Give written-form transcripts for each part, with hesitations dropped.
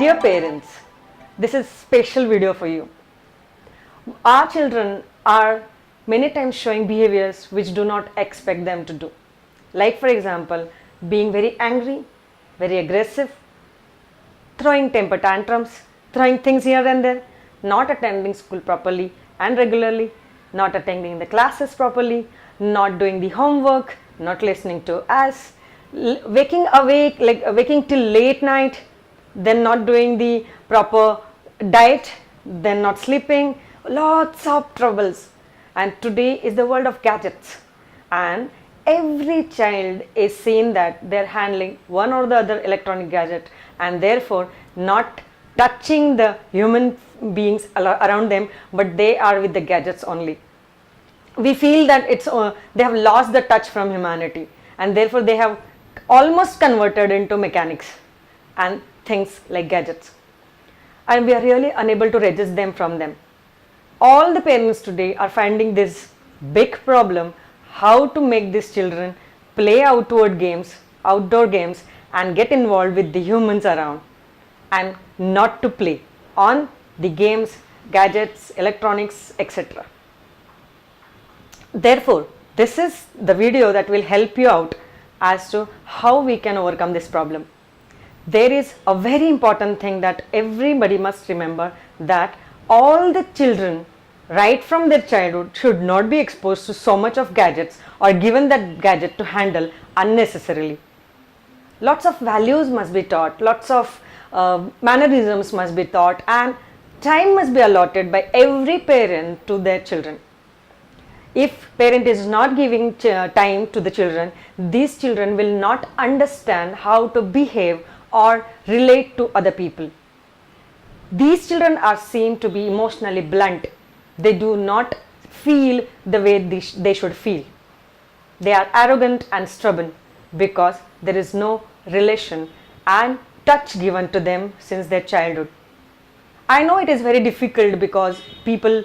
Dear parents, this is special video for you. Our children are many times showing behaviors which do not expect them to do. Like for example, being very angry, very aggressive, throwing temper tantrums, throwing things here and there, not attending school properly and regularly, not attending the classes properly, not doing the homework, not listening to us, waking till late night, then not doing the proper diet, then not sleeping, lots of troubles. And today is the world of gadgets, and every child is seen that they're handling one or the other electronic gadget and therefore not touching the human beings around them, but they are with the gadgets only. We feel that they have lost the touch from humanity, and therefore they have almost converted into mechanics and things like gadgets, and we are really unable to resist them from them. All the parents today are finding this big problem, how to make these children play outdoor games and get involved with the humans around, and not to play on the games, gadgets, electronics, etc. Therefore, this is the video that will help you out as to how we can overcome this problem. There is a very important thing that everybody must remember, that all the children right from their childhood should not be exposed to so much of gadgets or given that gadget to handle unnecessarily. Lots of values must be taught, lots of mannerisms must be taught, and time must be allotted by every parent to their children. If parent is not giving time to the children, these children will not understand how to behave or relate to other people. These children are seen to be emotionally blunt. They do not feel the way they should feel. They are arrogant and stubborn because there is no relation and touch given to them since their childhood. I know it is very difficult because people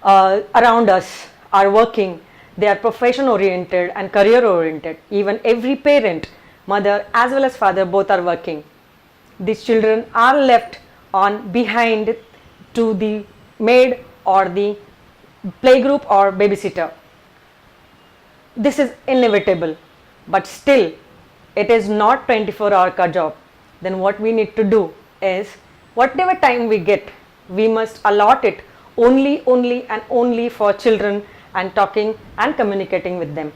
around us are working, they are profession oriented and career oriented. Even every parent, mother as well as father, both are working. These children are left on behind to the maid or the playgroup or babysitter. This is inevitable, but still it is not 24-hour job. Then what we need to do is, whatever time we get, we must allot it only for children and talking and communicating with them.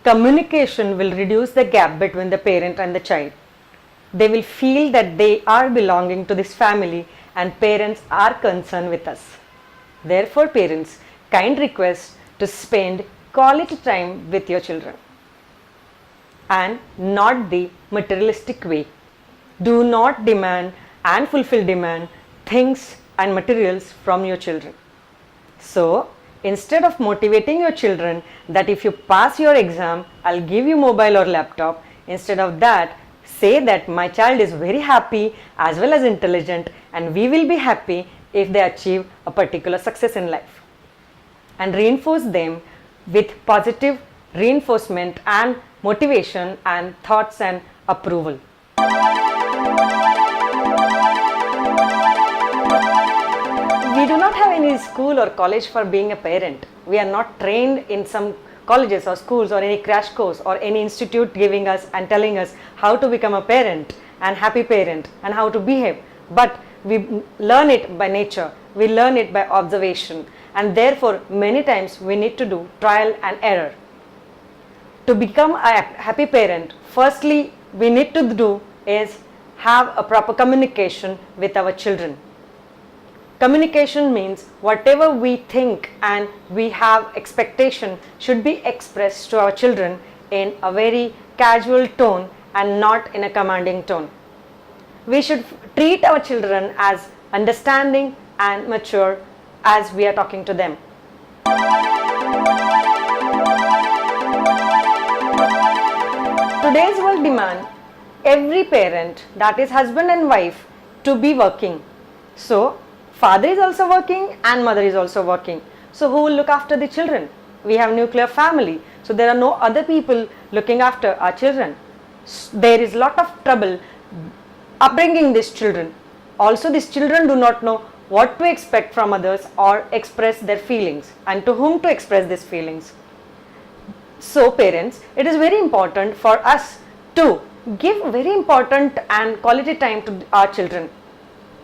Communication will reduce the gap between the parent and the child. They will feel that they are belonging to this family and parents are concerned with us. Therefore, parents, kind request to spend quality time with your children and not the materialistic way. Do not demand and fulfill things and materials from your children. So, instead of motivating your children that if you pass your exam, I'll give you mobile or laptop, instead of that, say that my child is very happy as well as intelligent, and we will be happy if they achieve a particular success in life. And reinforce them with positive reinforcement and motivation and thoughts and approval. We do not have any school or college for being a parent. We are not trained in some colleges or schools or any crash course or any institute giving us and telling us how to become a parent and happy parent and how to behave. But we learn it by nature, we learn it by observation, and therefore many times we need to do trial and error. To become a happy parent, firstly we need to do is have a proper communication with our children. Communication means whatever we think and we have expectation should be expressed to our children in a very casual tone and not in a commanding tone. We should treat our children as understanding and mature as we are talking to them. Today's world demands every parent, that is husband and wife, to be working. So, father is also working and mother is also working. So, who will look after the children? We have nuclear family, so there are no other people looking after our children. There is lot of trouble upbringing these children. Also, these children do not know what to expect from others or express their feelings, and to whom to express these feelings. So parents, it is very important for us to give very important and quality time to our children.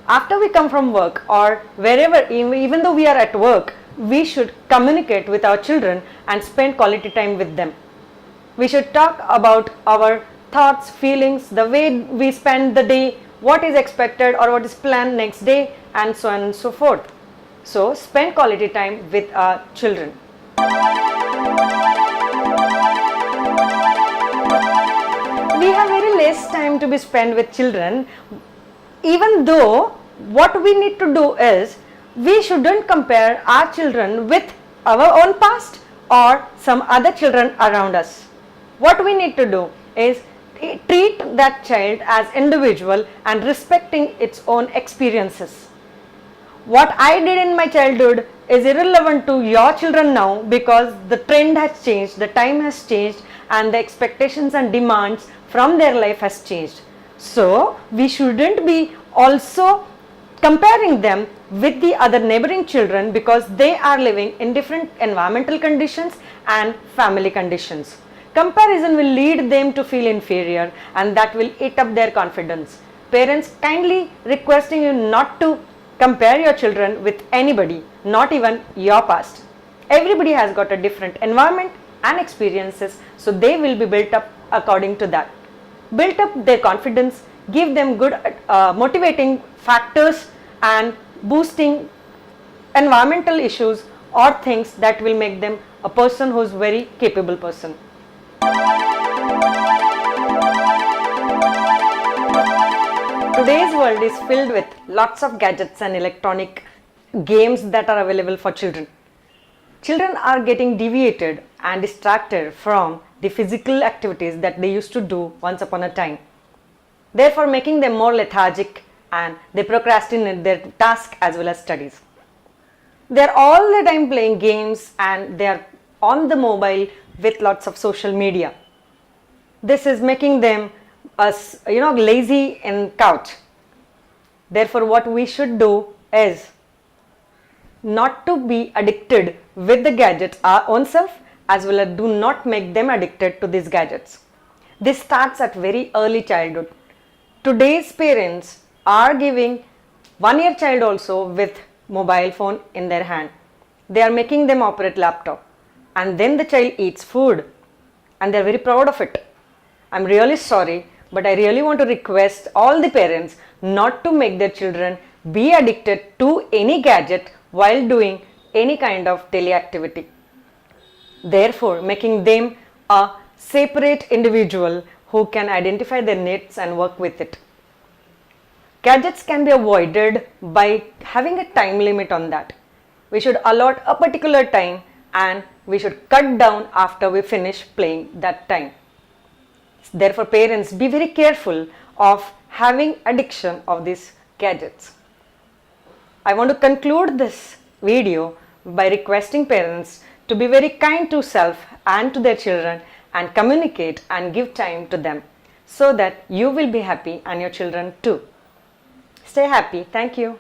After we come from work or wherever, even though we are at work, we should communicate with our children and spend quality time with them. We should talk about our thoughts, feelings, the way we spend the day, what is expected or what is planned next day, and so on and so forth. So spend quality time with our children. We have very less time to be spent with children, even though what we need to do is, we shouldn't compare our children with our own past or some other children around us. What we need to do is treat that child as individual and respecting its own experiences. What I did in my childhood is irrelevant to your children now, because the trend has changed, the time has changed, and the expectations and demands from their life has changed. So we shouldn't be also comparing them with the other neighboring children, because they are living in different environmental conditions and family conditions. Comparison will lead them to feel inferior, and that will eat up their confidence. Parents, kindly requesting you not to compare your children with anybody, not even your past. Everybody has got a different environment and experiences, so they will be built up according to that. Build up their confidence, give them good motivating factors and boosting environmental issues or things that will make them a person who is very capable person. Today's world is filled with lots of gadgets and electronic games that are available for children. Children are getting deviated and distracted from the physical activities that they used to do once upon a time, therefore making them more lethargic, and they procrastinate their task as well as studies. They are all the time playing games, and they are on the mobile with lots of social media. This is making them lazy in couch. Therefore, what we should do is not to be addicted with the gadgets our own self, as well as do not make them addicted to these gadgets. This starts at very early childhood. Today's parents are giving 1-year child also with mobile phone in their hand. They are making them operate laptop, and then the child eats food, and they are very proud of it. I'm really sorry, but I really want to request all the parents not to make their children be addicted to any gadget while doing any kind of daily activity. Therefore, making them a separate individual who can identify their needs and work with it. Gadgets can be avoided by having a time limit on that. We should allot a particular time, and we should cut down after we finish playing that time. Therefore, parents, be very careful of having addiction of these gadgets. I want to conclude this video by requesting parents to be very kind to self and to their children, and communicate and give time to them, so that you will be happy and your children too. Stay happy. Thank you.